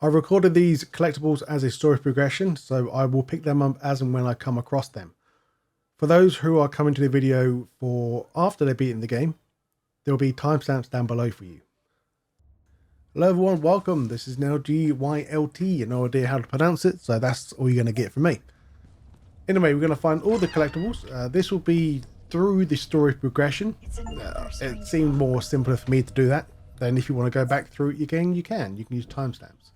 I recorded these collectibles as a story progression, so I will pick them up as and when I come across them. For those who are coming to the video for after they've beaten the game, there will be timestamps down below for you. Hello everyone, welcome. This is now GYLT. No idea how to pronounce it, so that's all you're going to get from me. Anyway, we're going to find all the collectibles. This will be through the story progression. It seemed more simpler for me to do that. Then if you want to go back through it again, you can use timestamps.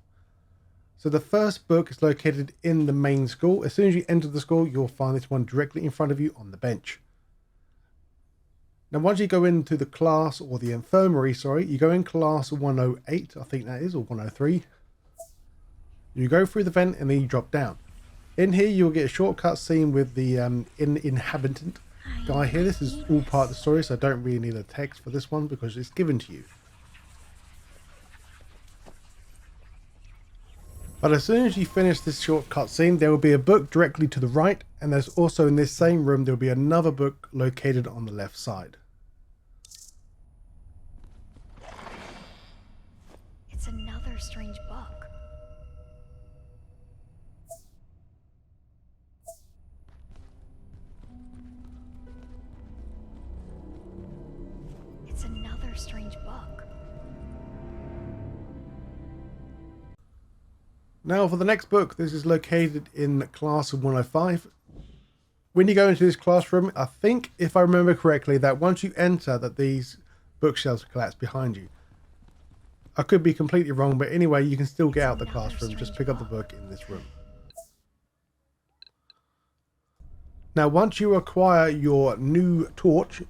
So the first book is located in the main school. As soon as you enter the school, you'll find this one directly in front of you on the bench. Now, once you go into the class, or the infirmary, sorry, you go in class 108, I think that is, or 103. You go through the vent and then you drop down. In here, you'll get a shortcut scene with the Inhabitant guy here. This is all part of the story, so I don't really need a text for this one because it's given to you. But as soon as you finish this short cutscene, there will be a book directly to the right, and there's also in this same room, there will be another book located on the left side. It's another strange book. It's another strange book. Now for the next book, this is located in class 105. When you go into this classroom, I think, if I remember correctly, that once you enter that these bookshelves collapse behind you. I could be completely wrong, but anyway, you can still get out the classroom, just pick up the book in this room. Now once you acquire your new torch,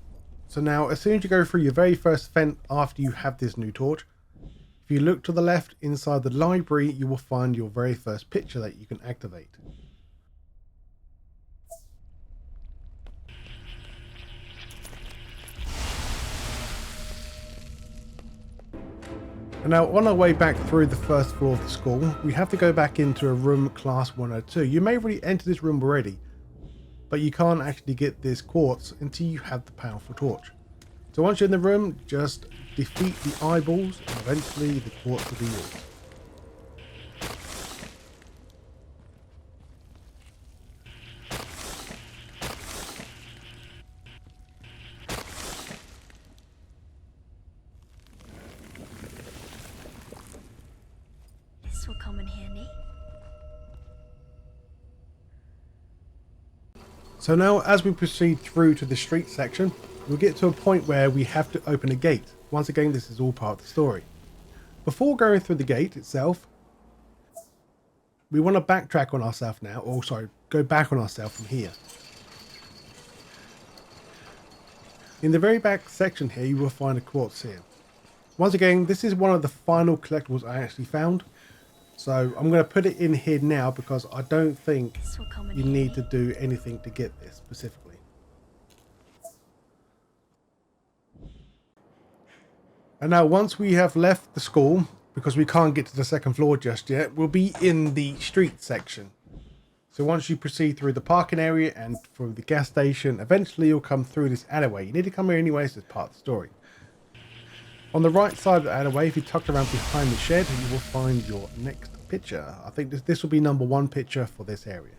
so now as soon as you go through your very first vent after you have this new torch, if you look to the left inside the library, you will find your very first picture that you can activate. And now on our way back through the first floor of the school, we have to go back into a room class 102. You may already enter this room already, but you can't actually get this quartz until you have the powerful torch. So once you're in the room, just defeat the eyeballs and eventually the quartz will be yours. This will come in handy. So now as we proceed through to the street section, we'll get to a point where we have to open a gate. Once again, this is all part of the story. Before going through the gate itself, we want to backtrack on ourselves now, or sorry, go back on ourselves from here. In the very back section here, you will find a quartz here. Once again, this is one of the final collectibles I actually found. So I'm going to put it in here now because I don't think you need to do anything to get this specifically. And now once we have left the school, because we can't get to the second floor just yet, we'll be in the street section. So once you proceed through the parking area and through the gas station, eventually you'll come through this alleyway. You need to come here anyways as part of the story. On the right side of the alleyway, if you tuck around behind the shed, you will find your next picture. I think this will be number 1 picture for this area.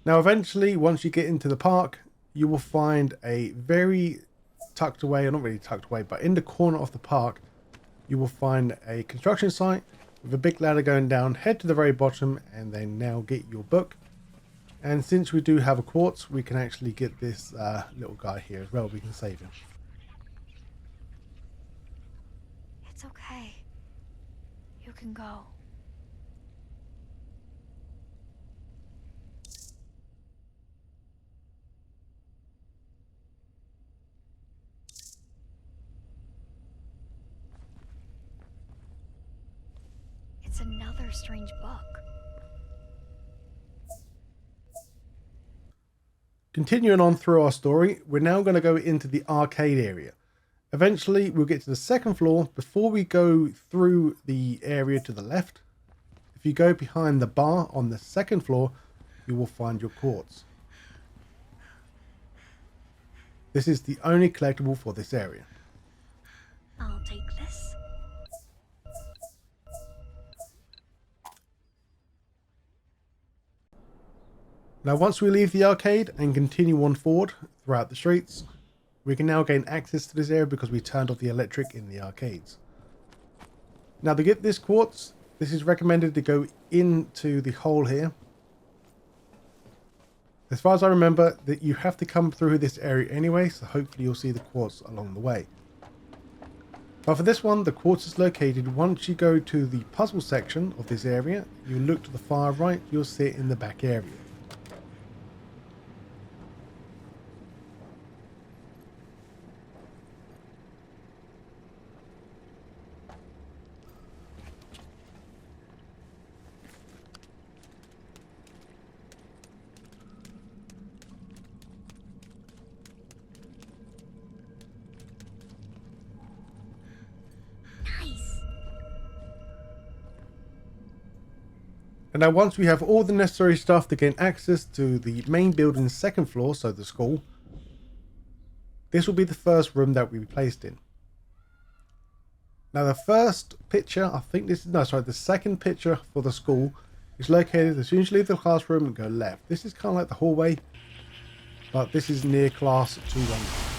Now eventually, once you get into the park, you will find a very tucked away, or not really tucked away, but in the corner of the park, you will find a construction site with a big ladder going down. Head to the very bottom and then now get your book. And since we do have a quartz, we can actually get this little guy here as well. We can save him. It's okay. You can go. It's another strange book. Continuing on through our story, we're now going to go into the arcade area. Eventually, we'll get to the second floor. Before we go through the area to the left, if you go behind the bar on the second floor, you will find your quartz. This is the only collectible for this area. I'll take this. Now once we leave the arcade and continue on forward throughout the streets, we can now gain access to this area because we turned off the electric in the arcades. Now to get this quartz, this is recommended to go into the hole here. As far as I remember, that you have to come through this area anyway, so hopefully you'll see the quartz along the way. But for this one, the quartz is located once you go to the puzzle section of this area. You look to the far right, you'll see it in the back area. And now once we have all the necessary stuff to gain access to the main building's second floor, so the school, this will be the first room that we placed in. Now the first picture, I think this is, no sorry, the second picture for the school is located as soon as you leave the classroom and go left. This is kind of like the hallway, but this is near class 2-1.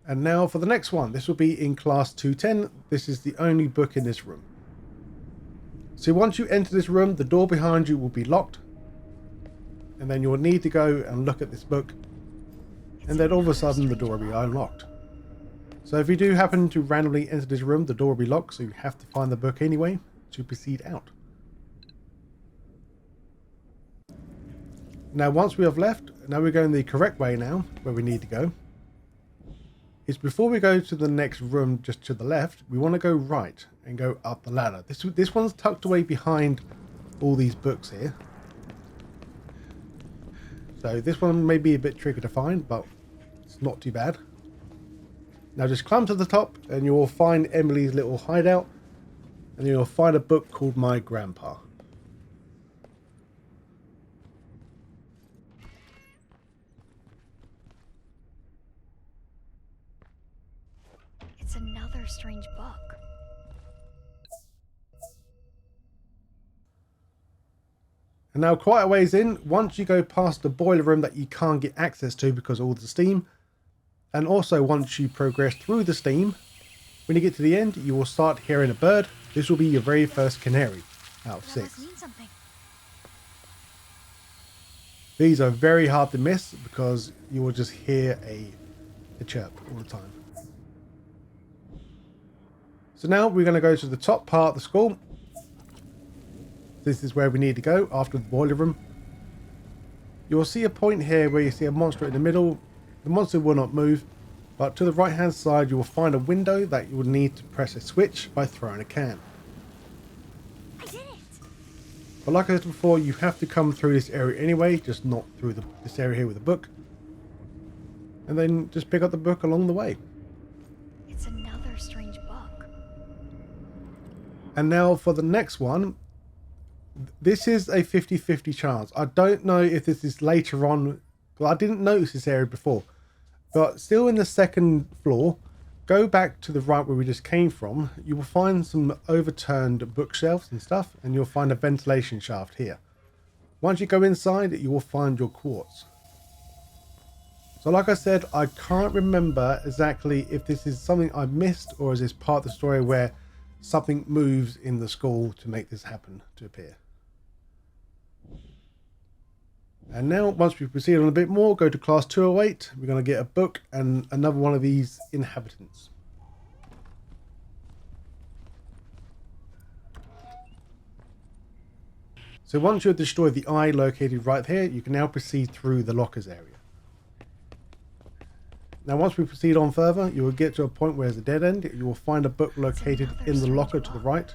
And now for the next one, this will be in class 210. This is the only book in this room. So once you enter this room, the door behind you will be locked. And then you'll need to go and look at this book. And then all of a sudden the door will be unlocked. So if you do happen to randomly enter this room, the door will be locked. So you have to find the book anyway to proceed out. Now once we have left, now we're going the correct way now, where we need to go. Is before we go to the next room just to the left, we want to go right and go up the ladder. This one's tucked away behind all these books here. So this one may be a bit tricky to find, but it's not too bad. Now just climb to the top and you will find Emily's little hideout. And you'll find a book called My Grandpa. It's another strange book. And now quite a ways in, once you go past the boiler room that you can't get access to because of all the steam, and also once you progress through the steam, when you get to the end, you will start hearing a bird. This will be your very first canary out of 6. That must mean something. These are very hard to miss because you will just hear a chirp all the time. So now we're going to go to the top part of the school. This is where we need to go after the boiler room. You will see a point here where you see a monster in the middle. The monster will not move, but to the right hand side you will find a window that you will need to press a switch by throwing a can. I did it. But like I said before, you have to come through this area anyway, just not through this area here with a book. And then just pick up the book along the way. It's another strange book. And now for the next one. This is a 50-50 chance. I don't know if this is later on, but I didn't notice this area before. But still in the second floor, go back to the right where we just came from. You will find some overturned bookshelves and stuff, and you'll find a ventilation shaft here. Once you go inside, you will find your quartz. So like I said, I can't remember exactly if this is something I missed or is this part of the story where something moves in the school to make this happen to appear. And now, once we proceed on a bit more, go to class 208. We're going to get a book and another one of these inhabitants. So once you've destroyed the eye located right here, you can now proceed through the lockers area. Now once we proceed on further, you will get to a point where there's a dead end. You will find a book located in the locker to the right.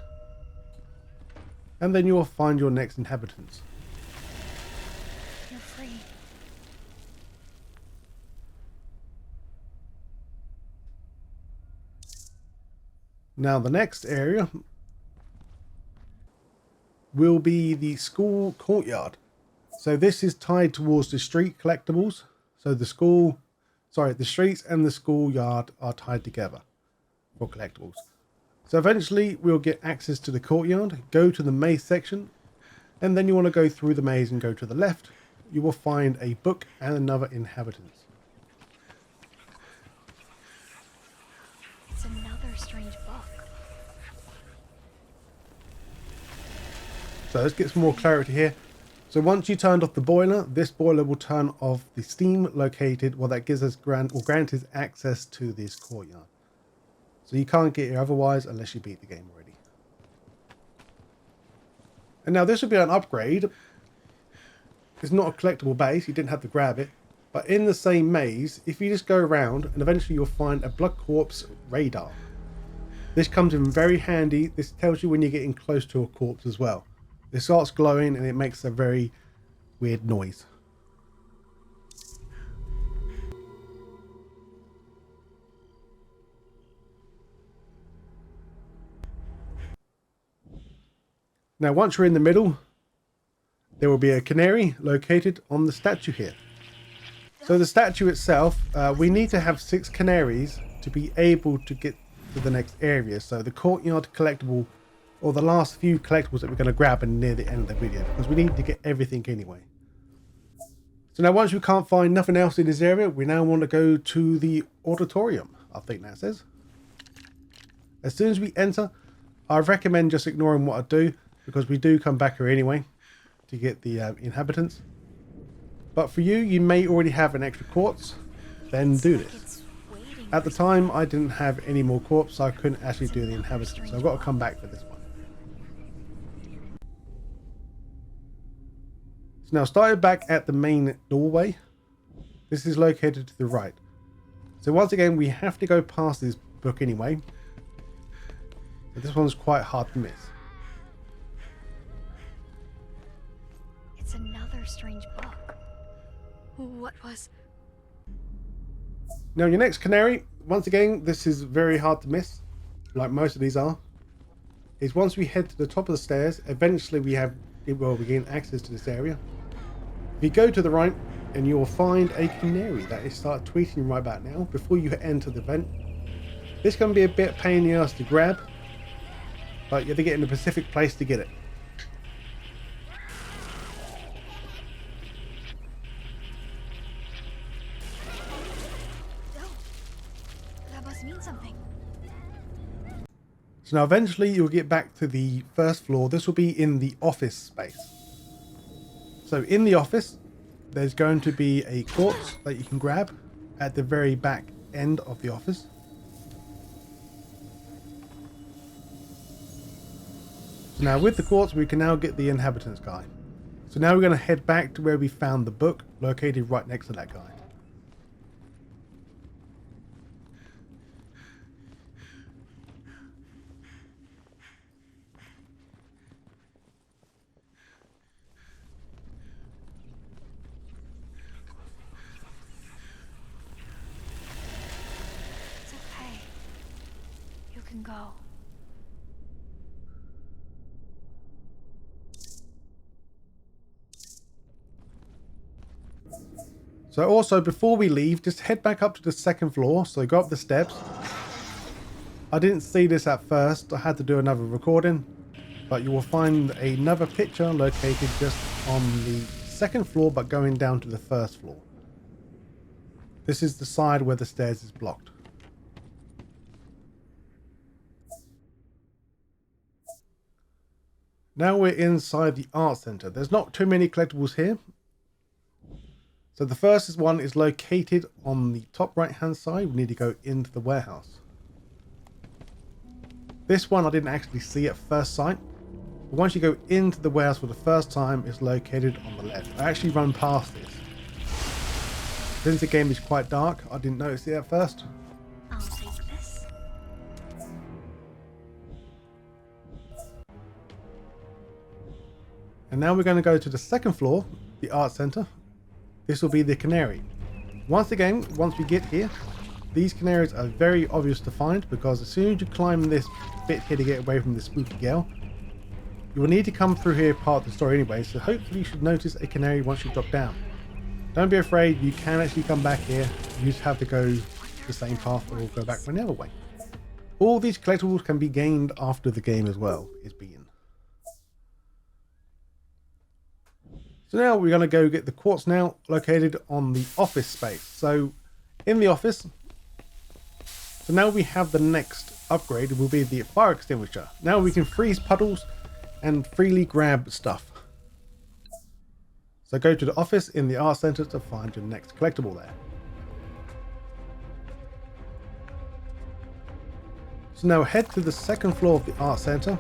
And then you will find your next inhabitants. You're free. Now the next area will be the school courtyard. So this is tied towards the street collectibles. So the streets and the schoolyard are tied together for collectibles. So eventually we'll get access to the courtyard, go to the maze section, and then you want to go through the maze and go to the left. You will find a book and another Inhabitants. It's another strange book. So let's get some more clarity here. So once you turned off the boiler, this boiler will turn off the steam located, well, that gives us granted access to this courtyard. So you can't get here otherwise unless you beat the game already. And now this would be an upgrade. It's not a collectible base, you didn't have to grab it. But in the same maze, if you just go around and eventually you'll find a blood corpse radar. This comes in very handy. This tells you when you're getting close to a corpse as well. It starts glowing and it makes a very weird noise. Now once you're in the middle, there will be a canary located on the statue here. So the statue itself, we need to have 6 canaries to be able to get to the next area. So the courtyard collectible, or the last few collectibles that we're going to grab near the end of the video, because we need to get everything anyway. So now once we can't find nothing else in this area, we now want to go to the Auditorium, I think that says. As soon as we enter, I recommend just ignoring what I do, because we do come back here anyway to get the Inhabitants. But for you, you may already have an extra quartz, then do this. At the time, I didn't have any more quartz, so I couldn't actually do the Inhabitants, so I've got to come back for this one. So now, starting back at the main doorway, this is located to the right. So once again, we have to go past this book anyway. But this one's quite hard to miss. It's another strange book. What was... Now your next canary, once again, this is very hard to miss, like most of these are, is once we head to the top of the stairs, eventually we gain access to this area. If you go to the right, and you will find a canary that is start tweeting right about now, before you enter the vent. This can be a bit pain in the ass to grab, but you have to get in a specific place to get it. So now eventually you'll get back to the first floor. This will be in the office space. So in the office, there's going to be a quartz that you can grab at the very back end of the office. So now with the quartz, we can now get the Inhabitants guy. So now we're going to head back to where we found the book, located right next to that guy. Can go. So also before we leave, just head back up to the second floor. So go up the steps. I didn't see this at first. I had to do another recording, but you will find another picture located just on the second floor, but going down to the first floor. This is the side where the stairs is blocked. Now we're inside the art center. There's not too many collectibles here. So the first one is located on the top right hand side. We need to go into the warehouse. This one I didn't actually see at first sight. But once you go into the warehouse for the first time, it's located on the left. I actually run past this. Since the game is quite dark, I didn't notice it at first. I'll take this. And now we're going to go to the second floor, the art center. This will be the Canary. Once again, once we get here, these canaries are very obvious to find, because as soon as you climb this bit here to get away from the spooky girl, you will need to come through here part of the story anyway, so hopefully you should notice a canary once you drop down. Don't be afraid, you can actually come back here. You just have to go the same path or go back another way. All these collectibles can be gained after the game as well is beaten. So now we're going to go get the quartz now located on the office space. So in the office, so now we have the next upgrade will be the fire extinguisher. Now we can freeze puddles and freely grab stuff. So go to the office in the art center to find your next collectible there. So now head to the second floor of the art center.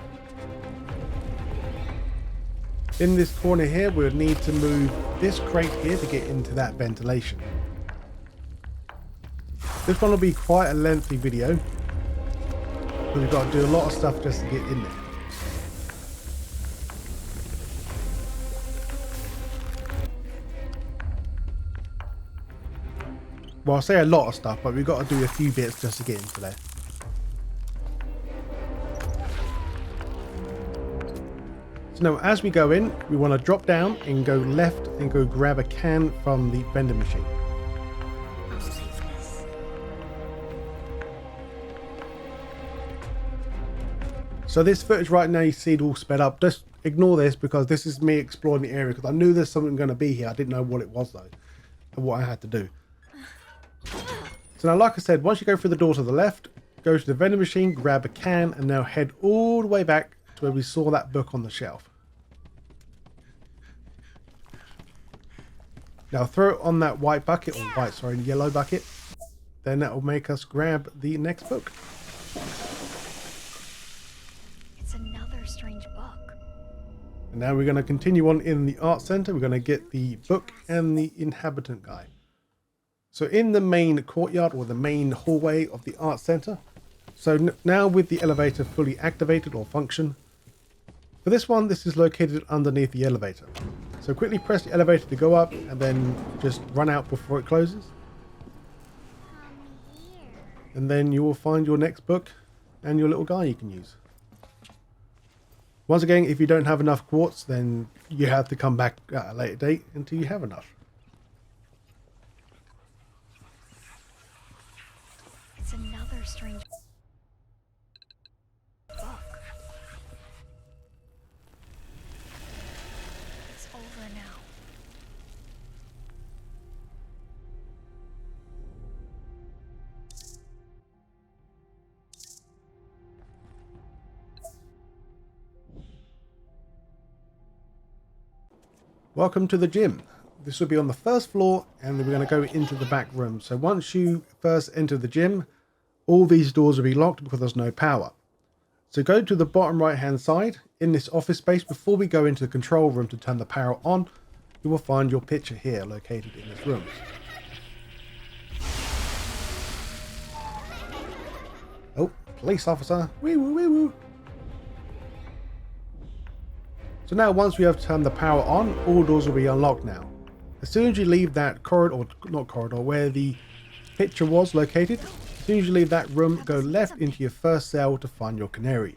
In this corner here, we'll need to move this crate here to get into that ventilation. This one will be quite a lengthy video, but we've got to do a lot of stuff just to get in there. Well, I say a lot of stuff, but we've got to do a few bits just to get into there. So now as we go in, we want to drop down and go left and go grab a can from the vending machine. I'll take this. So this footage right now, you see it all sped up. Just ignore this because this is me exploring the area because I knew there's something going to be here. I didn't know what it was though, and what I had to do. So now, like I said, once you go through the door to the left, go to the vending machine, grab a can, and now head all the way back to where we saw that book on the shelf. Now throw it on that white bucket, or white, sorry, yellow bucket. Then that will make us grab the next book. It's another strange book. And now we're going to continue on in the art center. We're going to get the book and the inhabitant guy. So in the main courtyard or the main hallway of the art center. So now with the elevator fully activated or function. For this one, this is located underneath the elevator. So quickly press the elevator to go up and then just run out before it closes. And then you will find your next book and your little guy you can use. Once again, if you don't have enough quartz, then you have to come back at a later date until you have enough. It's another strange book. It's over now. Welcome to the gym. This will be on the first floor and then we're going to go into the back room. So once you first enter the gym, all these doors will be locked because there's no power. So go to the bottom right hand side in this office space. Before we go into the control room to turn the power on, you will find your picture here located in this room. Oh, police officer. Wee woo, wee woo. So now once we have turned the power on, all doors will be unlocked now. As soon as you leave that corridor, or not corridor, where the picture was located, as soon as you leave that room, go left into your first cell to find your canary.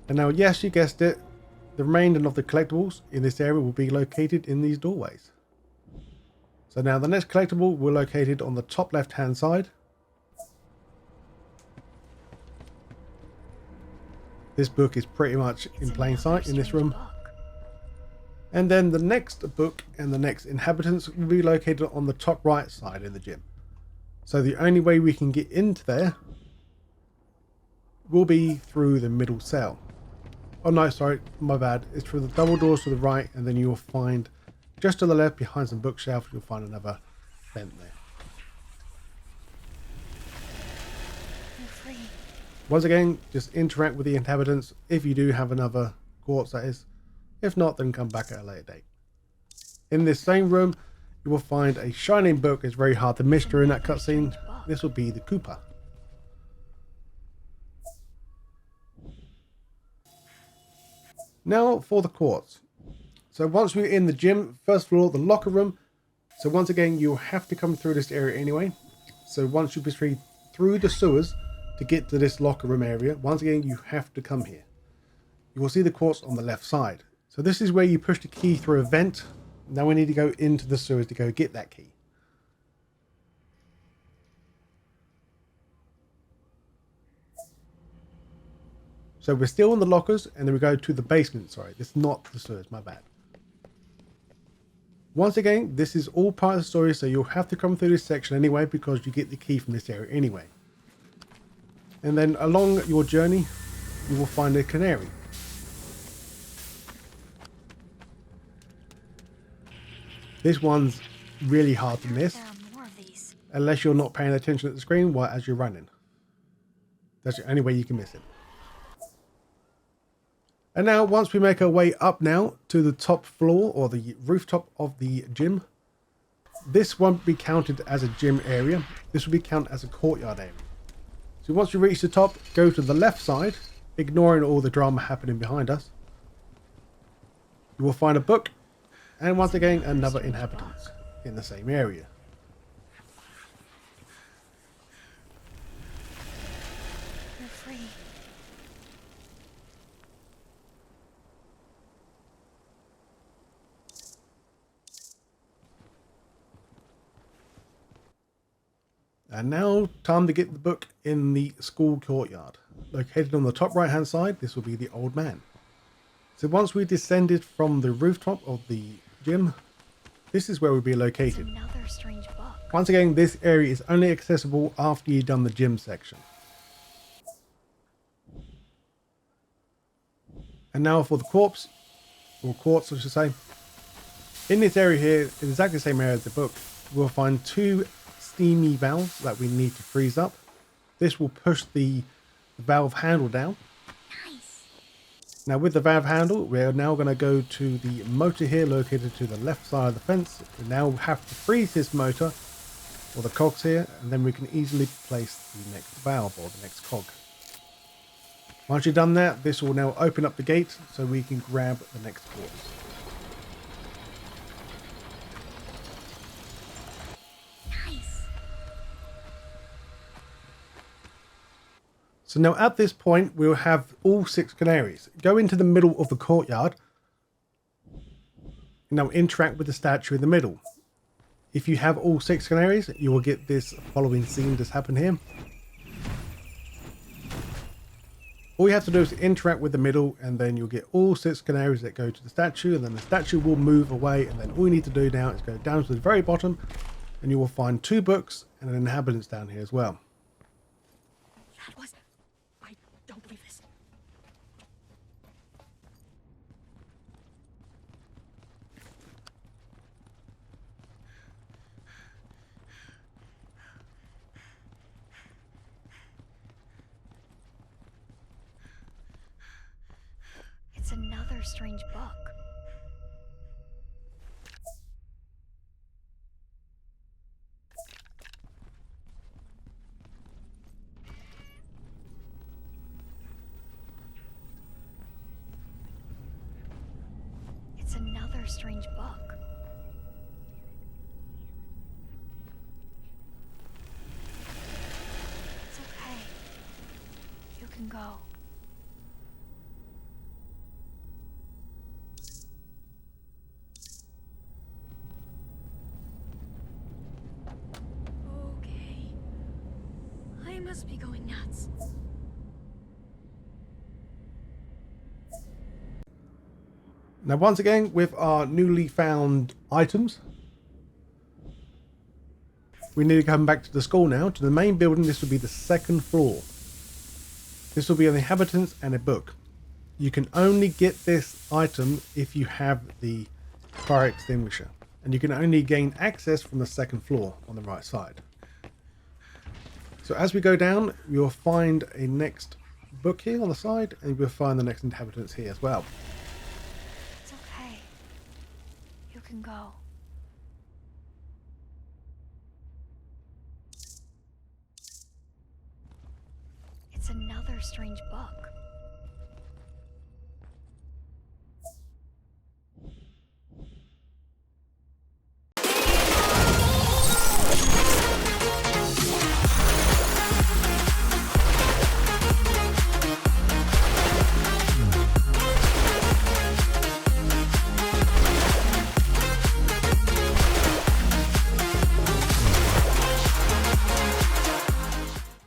And now, yes, you guessed it, the remainder of the collectibles in this area will be located in these doorways. So now the next collectible will be located on the top left hand side. This book is pretty much in plain sight in this room. And then the next book and the next inhabitants will be located on the top right side in the gym. So the only way we can get into there will be through the middle cell. Oh no, sorry, my bad. It's through the double doors to the right, and then you'll find just to the left behind some bookshelves, you'll find another vent there. You're free. Once again, just interact with the inhabitants if you do have another quartz, that is. If not, then come back at a later date. In this same room, you will find a shining book. It's very hard to miss during that cutscene. This will be the Cooper. Now for the quartz. So once we're in the gym, first floor, the locker room. So once again, you'll have to come through this area anyway. So once you proceed through the sewers to get to this locker room area, once again, you have to come here. You will see the quartz on the left side. So this is where you push the key through a vent. Now we need to go into the sewers to go get that key. So we're still in the lockers, and then we go to the basement. Sorry, this is not the sewers, my bad. Once again, this is all part of the story, so you'll have to come through this section anyway, because you get the key from this area anyway. And then along your journey, you will find a canary. This one's really hard to miss, There are more of these. unless you're not paying attention at the screen while as you're running. That's the only way you can miss it. And now, once we make our way up now to the top floor or the rooftop of the gym, this won't be counted as a gym area. This will be counted as a courtyard area. So once you reach the top, go to the left side, ignoring all the drama happening behind us. You will find a book, and once again, another inhabitant in the same area. You're free. And now, time to get the book in the school courtyard. Located on the top right hand side, this will be the old man. So once we descended from the rooftop of the gym, this is where we'll be It's located. another strange book. Once again, this area is only accessible after you've done the gym section. And now for the corpse, or quartz I should say. In this area here, in exactly the same area as the book, we'll find two steamy valves that we need to freeze up. This will push the valve handle down. Nice. Now with the valve handle, we're now going to go to the motor here located to the left side of the fence. We now have to freeze this motor, or the cogs here, and then we can easily place the next valve or the next cog. Once you've done that, this will now open up the gate so we can grab the next quartz. Nice. So now at this point, we'll have all 6 canaries. Go into the middle of the courtyard. Now interact with the statue in the middle. If you have all 6 canaries, you will get this following scene that's happened here. All you have to do is interact with the middle, and then you'll get all 6 canaries that go to the statue, and then the statue will move away, and then all you need to do now is go down to the very bottom, and you will find 2 books and an inhabitants down here as well. That was... I don't believe this. It's another strange book. It's another strange book. It's okay. You can go. Okay. I must be going nuts. Now once again, with our newly found items, we need to come back to the school now, to the main building. This will be the 2nd floor. This will be an inhabitants and a book. You can only get this item if you have the fire extinguisher, and you can only gain access from the 2nd floor on the right side. So as we go down, you'll find a next book here on the side, and you'll find the next inhabitants here as well. It's okay. You can go. It's another strange book.